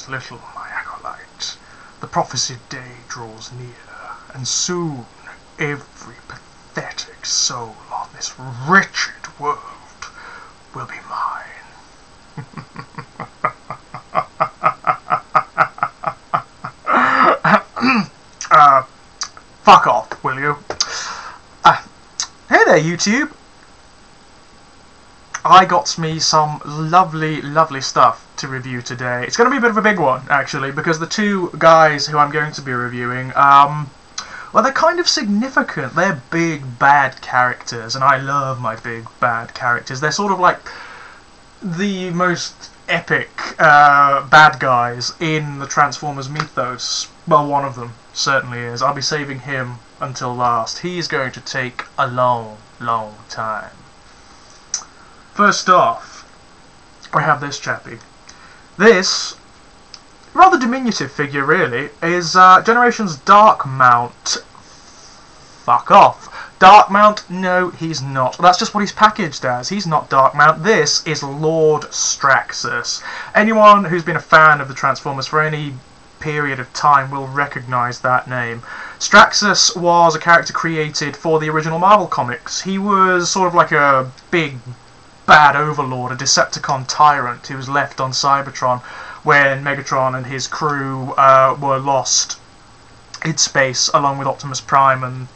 Arise, little my acolyte. The prophesied day draws near, and soon every pathetic soul on this wretched world will be mine. Fuck off, will you? Hey there, YouTube. I got me some lovely, lovely stuff to review today. It's going to be a bit of a big one, actually, because the two guys who I'm going to be reviewing, well, they're kind of significant. They're big, bad characters, and I love my big, bad characters. They're sort of like the most epic bad guys in the Transformers mythos. Well, one of them certainly is. I'll be saving him until last. He's going to take a long, long time. First off, I have this chappie. This rather diminutive figure, really, is Generation's Dark Mount. Fuck off. Dark Mount? No, he's not. That's just what he's packaged as. He's not Dark Mount. This is Lord Straxus. Anyone who's been a fan of the Transformers for any period of time will recognise that name. Straxus was a character created for the original Marvel comics. He was sort of like a big bad overlord, a Decepticon tyrant who was left on Cybertron when Megatron and his crew were lost in space along with Optimus Prime and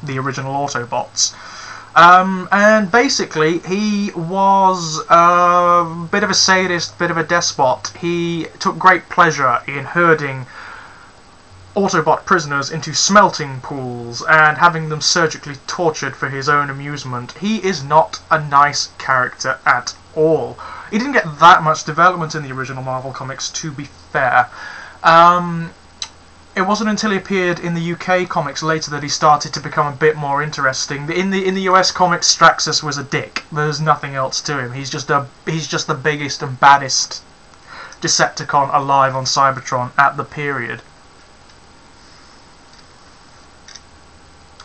the original Autobots. And basically he was a bit of a sadist, bit of a despot. He took great pleasure in herding Autobot prisoners into smelting pools and having them surgically tortured for his own amusement. He is not a nice character at all. He didn't get that much development in the original Marvel comics, to be fair. It wasn't until he appeared in the UK comics later that he started to become a bit more interesting. In the US comics, Straxus was a dick. There's nothing else to him. He's just the biggest and baddest Decepticon alive on Cybertron at the period.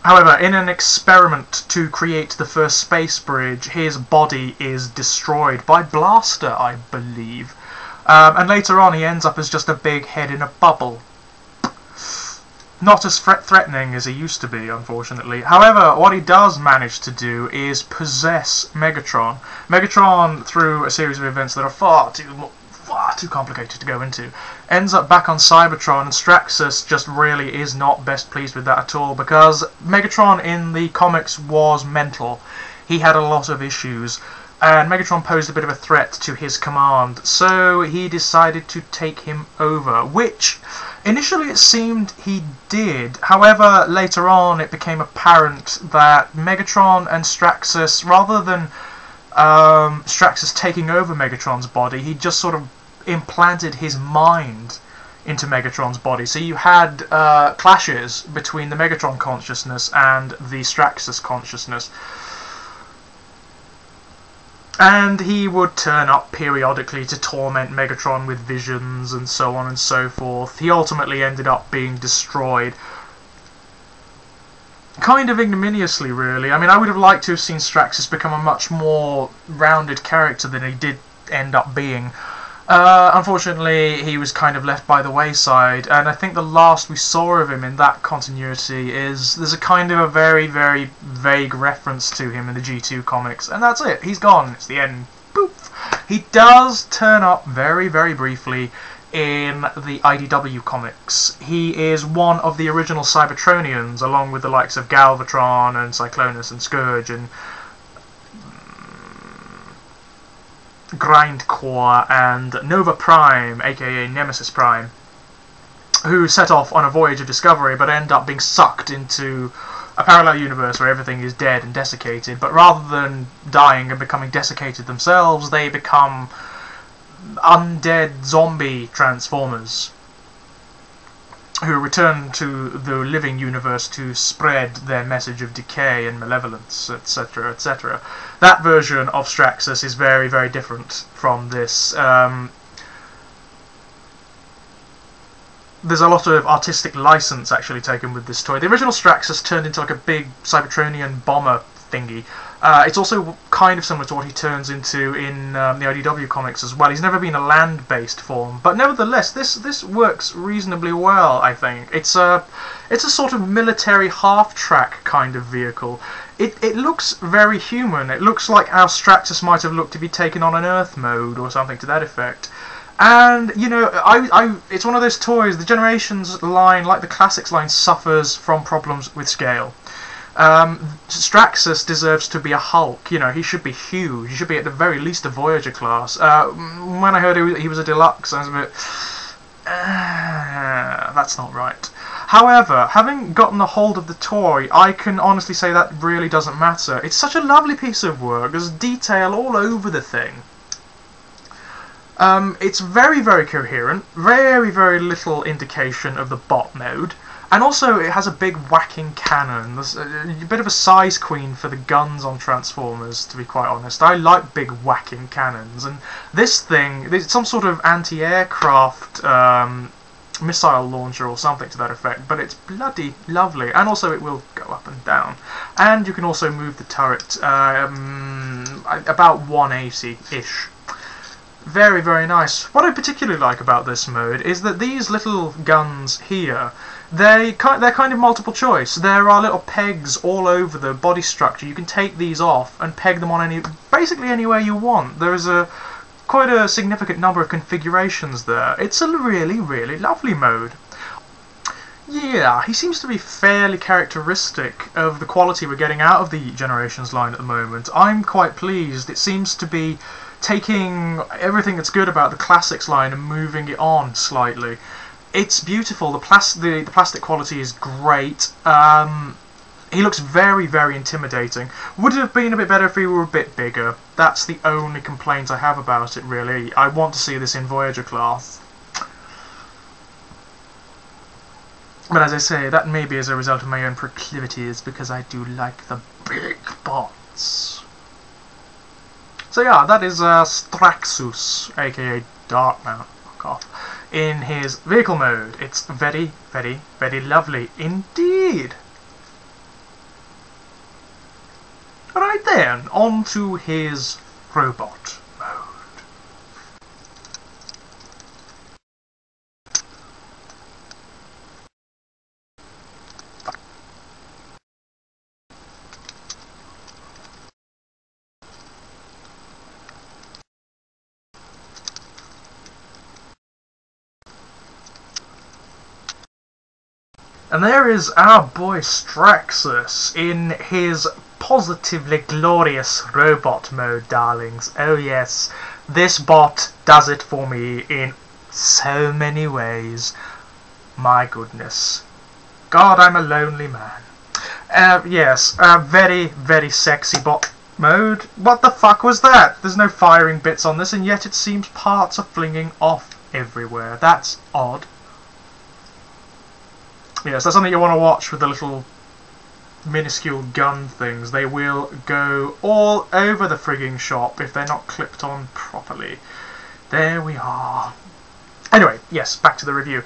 However, in an experiment to create the first space bridge, his body is destroyed by Blaster, I believe. And later on he ends up as just a big head in a bubble. Not as threatening as he used to be, unfortunately. However, what he does manage to do is possess Megatron. Megatron, through a series of events that are far too complicated to go into, ends up back on Cybertron, and Straxus just really is not best pleased with that at all, because Megatron in the comics was mental. He had a lot of issues, and Megatron posed a bit of a threat to his command, so he decided to take him over, which initially it seemed he did. However, later on it became apparent that Megatron and Straxus, rather than Straxus taking over Megatron's body, he just sort of implanted his mind into Megatron's body. So you had clashes between the Megatron consciousness and the Straxus consciousness. And he would turn up periodically to torment Megatron with visions and so on and so forth. He ultimately ended up being destroyed. Kind of ignominiously, really. I mean, I would have liked to have seen Straxus become a much more rounded character than he did end up being. Unfortunately, he was kind of left by the wayside, and I think the last we saw of him in that continuity is there's a kind of a very, very vague reference to him in the G2 comics, and that's it. He's gone. It's the end. Poof. He does turn up very, very briefly in the IDW comics. He is one of the original Cybertronians, along with the likes of Galvatron and Cyclonus and Scourge and Grindcore and Nova Prime, aka Nemesis Prime, who set off on a voyage of discovery but end up being sucked into a parallel universe where everything is dead and desiccated, but rather than dying and becoming desiccated themselves, they become undead zombie Transformers who return to the living universe to spread their message of decay and malevolence, etc., etc. That version of Straxus is very, very different from this. There's a lot of artistic license actually taken with this toy. The original Straxus turned into like a big Cybertronian bomber thingy. It's also kind of similar to what he turns into in the IDW comics as well. He's never been a land-based form, but nevertheless, this works reasonably well, I think. It's a sort of military half-track kind of vehicle. It looks very human. It looks like how Straxus might have looked if he'd taken on an Earth mode or something to that effect. And, you know, it's one of those toys, the Generations line, like the Classics line, suffers from problems with scale. Straxus deserves to be a Hulk, you know, he should be huge, he should be at the very least a Voyager class. When I heard he was a deluxe, I was a bit... that's not right. However, having gotten a hold of the toy, I can honestly say that really doesn't matter. It's such a lovely piece of work, there's detail all over the thing. It's very, very coherent, very, very little indication of the bot mode, and also it has a big whacking cannon. There's a bit of a size queen for the guns on Transformers, to be quite honest. I like big whacking cannons, and this thing, it's some sort of anti-aircraft missile launcher or something to that effect, but it's bloody lovely, and also it will go up and down. And you can also move the turret about 180-ish. Very, very nice. What I particularly like about this mode is that these little guns here, they're kind of multiple choice. There are little pegs all over the body structure. You can take these off and peg them on basically anywhere you want. There is quite a significant number of configurations there. It's a really, really lovely mode. Yeah, he seems to be fairly characteristic of the quality we're getting out of the Generations line at the moment. I'm quite pleased. It seems to be taking everything that's good about the Classics line and moving it on slightly. It's beautiful. The plastic quality is great. He looks very, very intimidating. Would have been a bit better if he were a bit bigger. That's the only complaint I have about it, really. I want to see this in Voyager class. But as I say, that may be as a result of my own proclivities, because I do like the big bots. So yeah, that is Straxus, aka Darkmount, fuck off, in his vehicle mode. It's very, very, very lovely indeed. Right then, on to his robot mode. And there is our boy Straxus in his positively glorious robot mode, darlings. Oh yes, this bot does it for me in so many ways. My goodness. God, I'm a lonely man. Yes, very, very sexy bot mode. What the fuck was that? There's no firing bits on this, and yet it seems parts are flinging off everywhere. That's odd. Yes, that's something you want to watch with the little minuscule gun things. They will go all over the frigging shop if they're not clipped on properly. There we are. Anyway, yes, back to the review.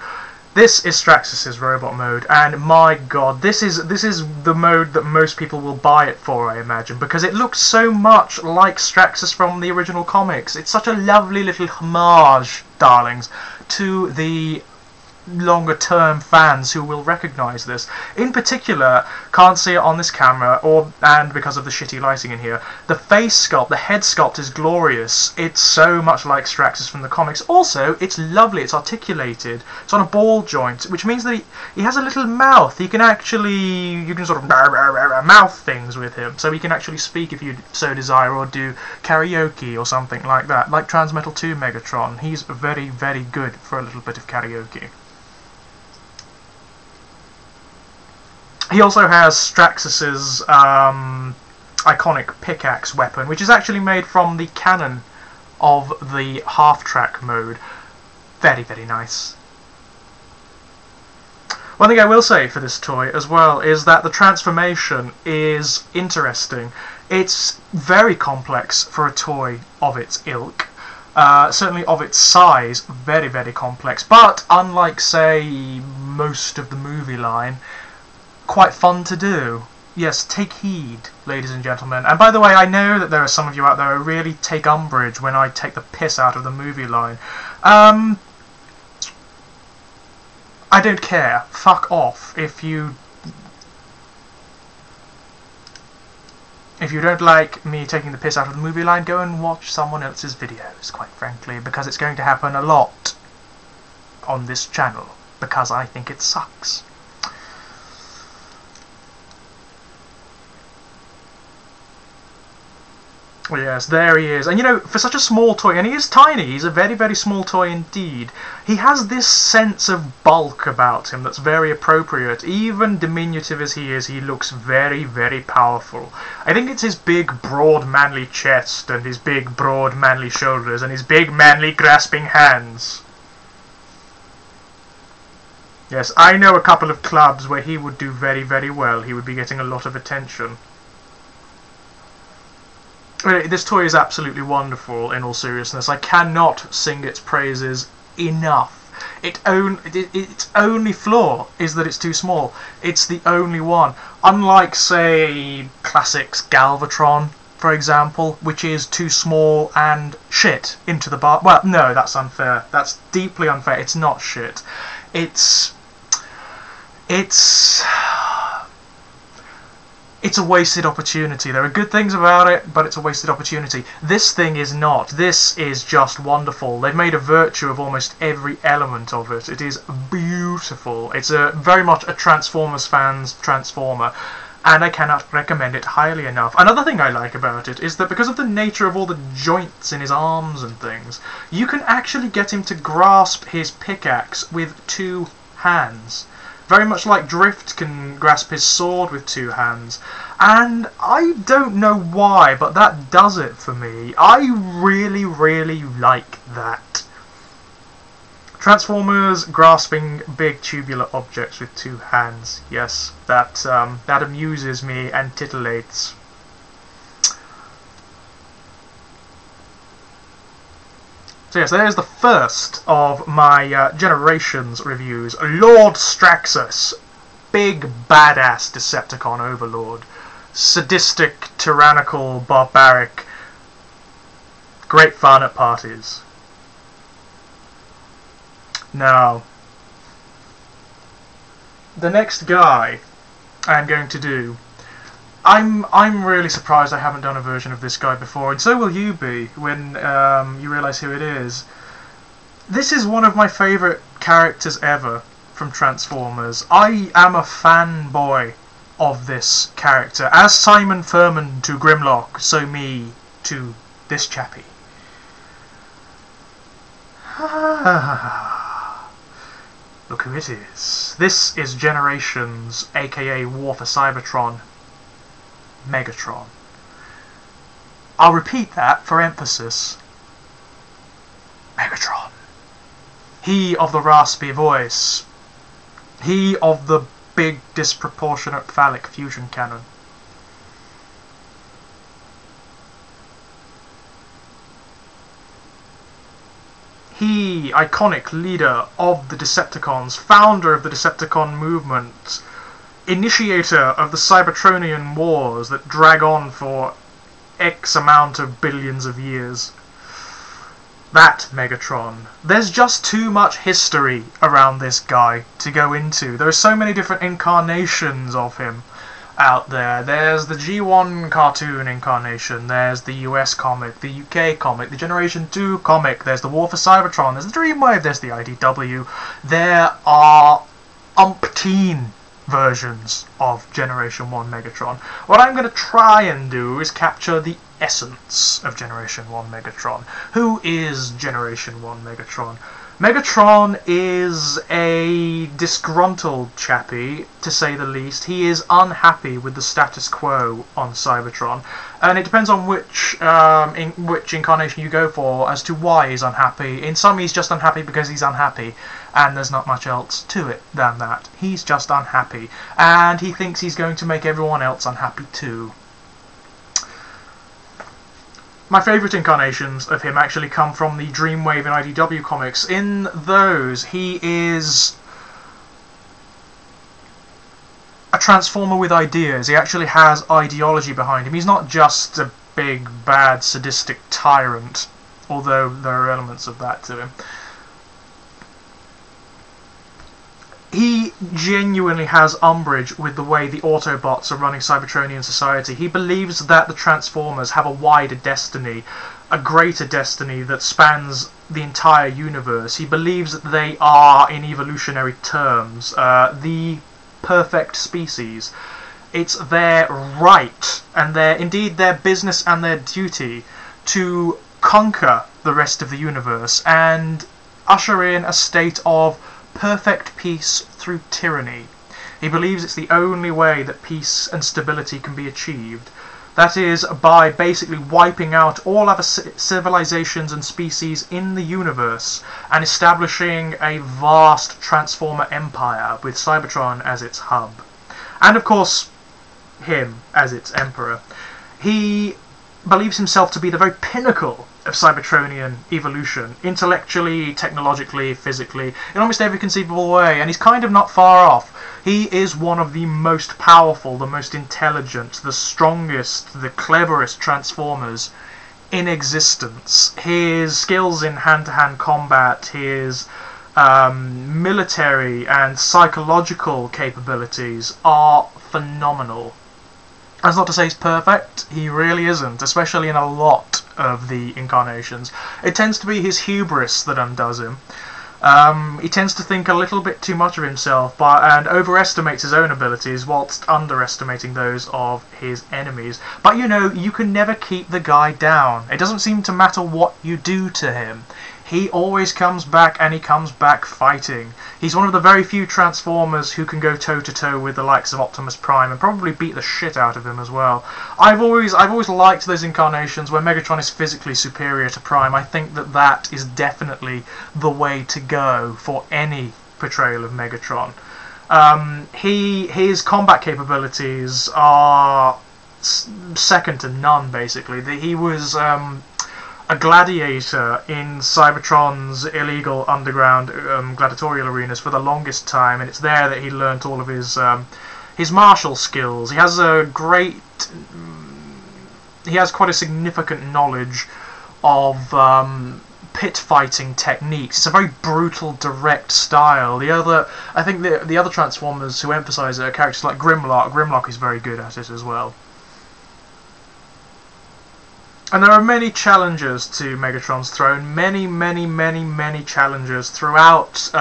This is Straxus's robot mode, and my god, this is the mode that most people will buy it for, I imagine, because it looks so much like Straxus from the original comics. It's such a lovely little homage, darlings, to the longer term fans who will recognise this. In particular, can't see it on this camera, and because of the shitty lighting in here, the face sculpt, the head sculpt is glorious. It's so much like Straxus from the comics. Also, it's lovely, it's articulated, it's on a ball joint, which means that he has a little mouth. You can sort of mouth things with him, so he can actually speak if you so desire, or do karaoke or something like that, like Transmetal 2 Megatron. He's very, very good for a little bit of karaoke. He also has Straxus's iconic pickaxe weapon, which is actually made from the cannon of the half-track mode. Very, very nice. One thing I will say for this toy as well is that the transformation is interesting. It's very complex for a toy of its ilk. Certainly of its size, very, very complex. But unlike, say, most of the movie line, quite fun to do. Yes, take heed, ladies and gentlemen. And by the way, I know that there are some of you out there who really take umbrage when I take the piss out of the movie line. I don't care. Fuck off. If you don't like me taking the piss out of the movie line, go and watch someone else's videos, quite frankly, because it's going to happen a lot on this channel, because I think it sucks. Well, yes, there he is. And you know, for such a small toy, and he is tiny, he's a very, very small toy indeed, he has this sense of bulk about him that's very appropriate. Even diminutive as he is, he looks very, very powerful. I think it's his big, broad, manly chest, and his big, broad, manly shoulders, and his big, manly, grasping hands. Yes, I know a couple of clubs where he would do very, very well. He would be getting a lot of attention. This toy is absolutely wonderful, in all seriousness. I cannot sing its praises enough. Its only flaw is that it's too small. It's the only one. Unlike, say, classics Galvatron, for example, which is too small and shit into the bar. Well, no, that's unfair. That's deeply unfair. It's not shit. It's a wasted opportunity. There are good things about it, but it's a wasted opportunity. This thing is not. This is just wonderful. They've made a virtue of almost every element of it. It is beautiful. It's very much a Transformers fan's Transformer, and I cannot recommend it highly enough. Another thing I like about it is that because of the nature of all the joints in his arms and things, you can actually get him to grasp his pickaxe with 2 hands. Very much like Drift can grasp his sword with 2 hands. And I don't know why, but that does it for me. I really, really like that. Transformers grasping big tubular objects with 2 hands. Yes, that amuses me and titillates. So yes, there's the first of my Generations reviews. Lord Straxus. Big, badass Decepticon overlord. Sadistic, tyrannical, barbaric. Great fun at parties. Now, the next guy I'm going to do, I'm really surprised I haven't done a version of this guy before, and so will you be when you realise who it is. This is one of my favourite characters ever from Transformers. I am a fanboy of this character. As Simon Furman to Grimlock, so me to this chappie. Look who it is. This is Generations, aka War for Cybertron, Megatron. I'll repeat that for emphasis. Megatron. He of the raspy voice. He of the big disproportionate phallic fusion cannon. He, iconic leader of the Decepticons, founder of the Decepticon movement, initiator of the Cybertronian wars that drag on for X amount of billions of years. That Megatron. There's just too much history around this guy to go into. There are so many different incarnations of him out there. There's the G1 cartoon incarnation, there's the US comic, the UK comic, the Generation 2 comic, there's the War for Cybertron, there's the Dreamwave, there's the IDW. There are umpteen versions of Generation 1 Megatron. What I'm going to try and do is capture the essence of Generation 1 Megatron. Who is Generation 1 Megatron? Megatron is a disgruntled chappie, to say the least. He is unhappy with the status quo on Cybertron, and it depends on which incarnation you go for as to why he's unhappy. In some he's just unhappy because he's unhappy, and there's not much else to it than that. He's just unhappy, and he thinks he's going to make everyone else unhappy too. My favourite incarnations of him actually come from the Dreamwave and IDW comics. In those, he is a transformer with ideas. He actually has ideology behind him. He's not just a big, bad, sadistic tyrant, although there are elements of that to him. He genuinely has umbrage with the way the Autobots are running Cybertronian society. He believes that the Transformers have a wider destiny, a greater destiny that spans the entire universe. He believes that they are, in evolutionary terms, the perfect species. It's their right, and indeed their business and their duty, to conquer the rest of the universe and usher in a state of perfect peace through tyranny. He believes it's the only way that peace and stability can be achieved. That is, by basically wiping out all other civilizations and species in the universe and establishing a vast Transformer empire with Cybertron as its hub. And of course, him as its emperor. He believes himself to be the very pinnacle of Cybertronian evolution, intellectually, technologically, physically, in almost every conceivable way, and he's kind of not far off. He is one of the most powerful, the most intelligent, the strongest, the cleverest Transformers in existence. His skills in hand-to-hand combat, his military and psychological capabilities are phenomenal. That's not to say he's perfect, he really isn't, especially in a lot of the incarnations. It tends to be his hubris that undoes him. He tends to think a little bit too much of himself and overestimates his own abilities whilst underestimating those of his enemies. But you know, you can never keep the guy down. It doesn't seem to matter what you do to him. He always comes back, and he comes back fighting. He's one of the very few Transformers who can go toe-to-toe with the likes of Optimus Prime and probably beat the shit out of him as well. I've always liked those incarnations where Megatron is physically superior to Prime. I think that is definitely the way to go for any portrayal of Megatron. His combat capabilities are second to none, basically. He was a gladiator in Cybertron's illegal underground gladiatorial arenas for the longest time, and it's there that he learnt all of his martial skills. He has quite a significant knowledge of pit fighting techniques. It's a very brutal, direct style. I think the other Transformers who emphasise it are characters like Grimlock. Grimlock is very good at it as well. And there are many challengers to Megatron's throne, many challengers throughout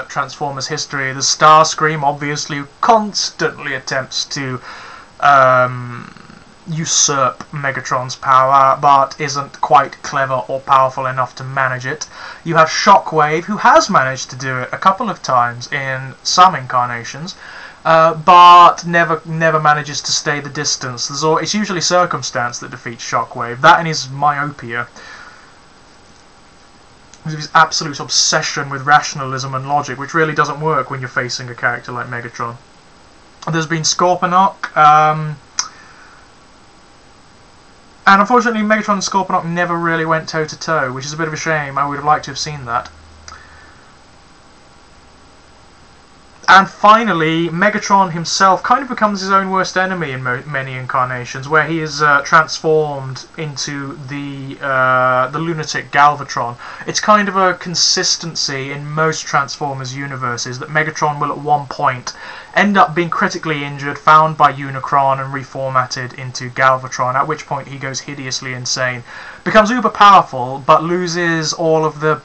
Transformers history. The Starscream, obviously, who constantly attempts to usurp Megatron's power, but isn't quite clever or powerful enough to manage it. You have Shockwave, who has managed to do it a couple of times in some incarnations, but never manages to stay the distance. It's usually circumstance that defeats Shockwave. That and his myopia. His absolute obsession with rationalism and logic, which really doesn't work when you're facing a character like Megatron. There's been Scorponok, and unfortunately Megatron and Scorponok never really went toe-to-toe, which is a bit of a shame. I would have liked to have seen that. And finally, Megatron himself kind of becomes his own worst enemy in many incarnations, where he is transformed into the lunatic Galvatron. It's kind of a consistency in most Transformers universes that Megatron will at one point end up being critically injured, found by Unicron and reformatted into Galvatron, at which point he goes hideously insane, becomes uber powerful, but loses all of the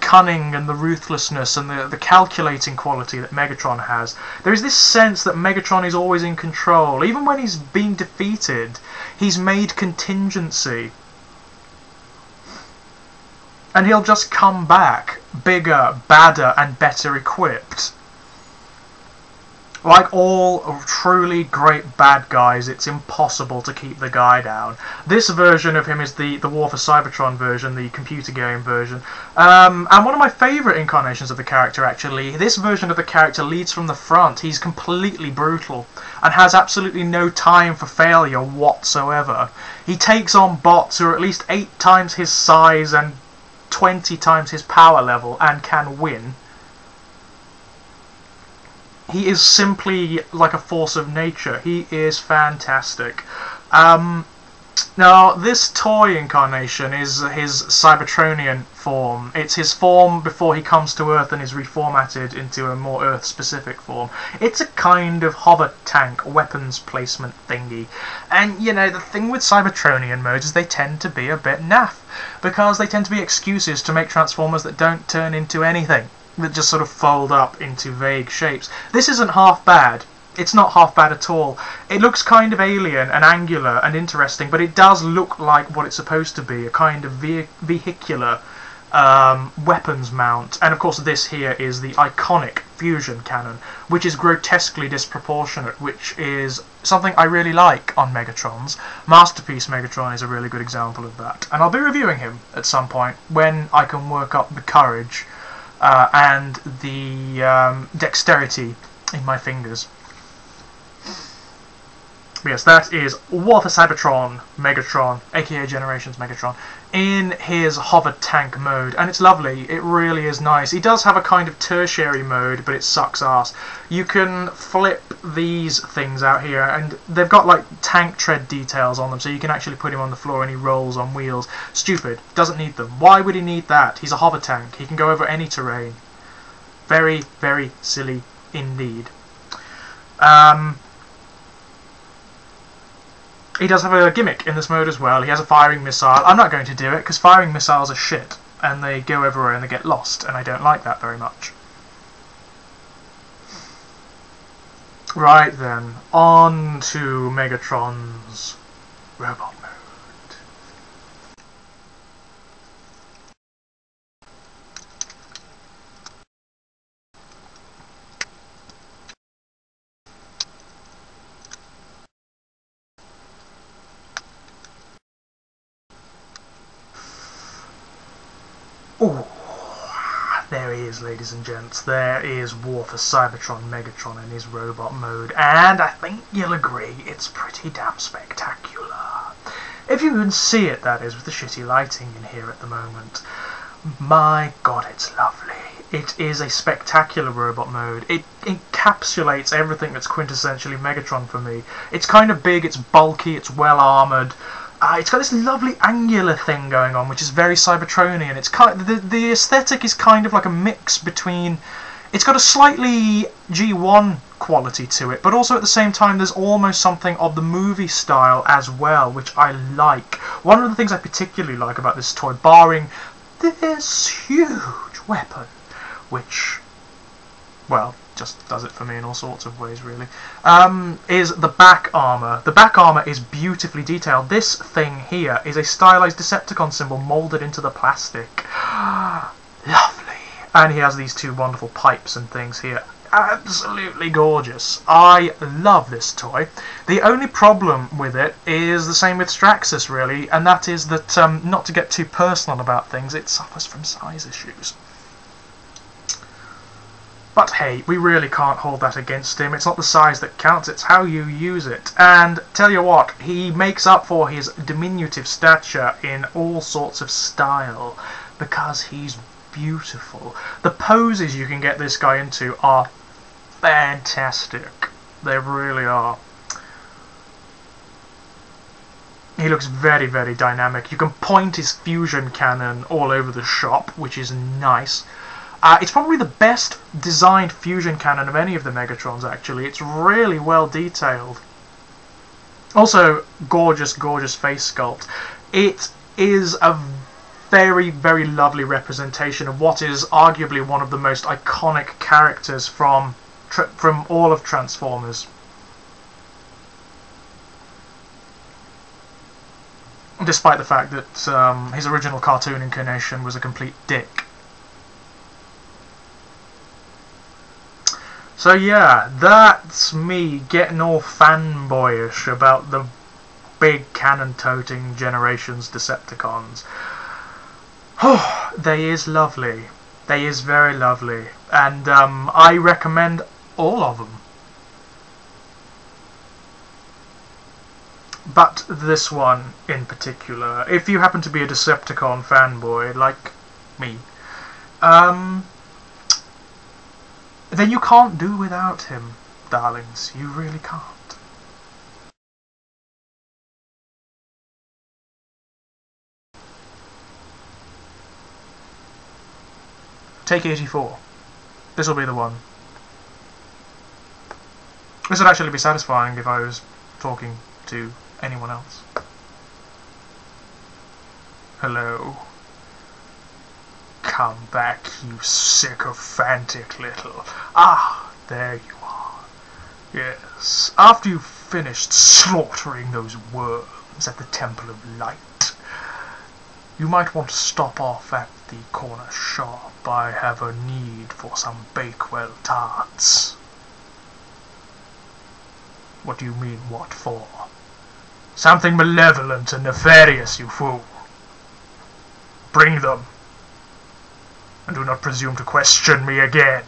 cunning and the ruthlessness and the calculating quality that Megatron has. There is this sense that Megatron is always in control. Even when he's being defeated, he's made contingency. And he'll just come back bigger, badder and better equipped. Like all truly great bad guys, it's impossible to keep the guy down. This version of him is the War for Cybertron version, the computer game version. And one of my favourite incarnations of the character, actually. This version of the character leads from the front. He's completely brutal and has absolutely no time for failure whatsoever. He takes on bots who are at least 8 times his size and 20 times his power level and can win. he is simply like a force of nature. He is fantastic. Now, this toy incarnation is his Cybertronian form. It's his form before he comes to Earth and is reformatted into a more Earth-specific form. It's a kind of hover tank weapons placement thingy. And, you know, the thing with Cybertronian modes is they tend to be a bit naff, because they tend to be excuses to make Transformers that don't turn into anything, that just sort of fold up into vague shapes. This isn't half bad. It's not half bad at all. It looks kind of alien and angular and interesting, but it does look like what it's supposed to be, a kind of vehicular weapons mount. And of course this here is the iconic fusion cannon, which is grotesquely disproportionate, which is something I really like on Megatrons. Masterpiece Megatron is a really good example of that, and I'll be reviewing him at some point when I can work up the courage and the dexterity in my fingers. Yes, that is War for Cybertron Megatron, aka Generations Megatron, in his hover tank mode, and it's lovely. It really is nice. He does have a kind of tertiary mode, but it sucks ass. You can flip these things out here, and they've got like tank tread details on them, so you can actually put him on the floor and he rolls on wheels. Stupid. Doesn't need them. Why would he need that? He's a hover tank. He can go over any terrain. Very, very silly indeed. He does have a gimmick in this mode as well. He has a firing missile. I'm not going to do it because firing missiles are shit and they go everywhere and they get lost, and I don't like that very much. Right then, on to Megatron's robot mode. Oh, there he is, ladies and gents. There is War for Cybertron Megatron in his robot mode, and I think you'll agree it's pretty damn spectacular. If you can see it, that is, with the shitty lighting in here at the moment. My god, it's lovely. It is a spectacular robot mode. It encapsulates everything that's quintessentially Megatron for me. It's kind of big, it's bulky, it's well armoured. It's got this lovely angular thing going on, which is very Cybertronian. It's kind of, the aesthetic is kind of like a mix between. It's got a slightly G1 quality to it, but also at the same time there's almost something of the movie style as well, which I like. One of the things I particularly like about this toy, barring this huge weapon, which, well, just does it for me in all sorts of ways, really, is the back armour. The back armour is beautifully detailed. This thing here is a stylized Decepticon symbol moulded into the plastic. Lovely. And he has these two wonderful pipes and things here. Absolutely gorgeous. I love this toy. The only problem with it is the same with Straxus, really, and that is that, not to get too personal about things, it suffers from size issues. But hey, we really can't hold that against him. It's not the size that counts, it's how you use it. And tell you what, he makes up for his diminutive stature in all sorts of style, because he's beautiful. The poses you can get this guy into are fantastic. They really are. He looks very, very dynamic. You can point his fusion cannon all over the shop, which is nice. It's probably the best designed fusion cannon of any of the Megatrons, actually. It's really well detailed. Also, gorgeous, gorgeous face sculpt. It is a very, very lovely representation of what is arguably one of the most iconic characters from all of Transformers. Despite the fact that his original cartoon incarnation was a complete dick. So yeah, that's me getting all fanboyish about the big cannon-toting Generations Decepticons. Oh, they is lovely. They is very lovely. And I recommend all of them. But this one in particular, if you happen to be a Decepticon fanboy like me, then you can't do without him, darlings. You really can't. Take 84. This will be the one. This would actually be satisfying if I was talking to anyone else. Hello. Come back, you sycophantic little... Ah, there you are. Yes, after you've finished slaughtering those worms at the Temple of Light, you might want to stop off at the corner shop. I have a need for some Bakewell tarts. What do you mean, what for? Something malevolent and nefarious, you fool. Bring them. And do not presume to question me again.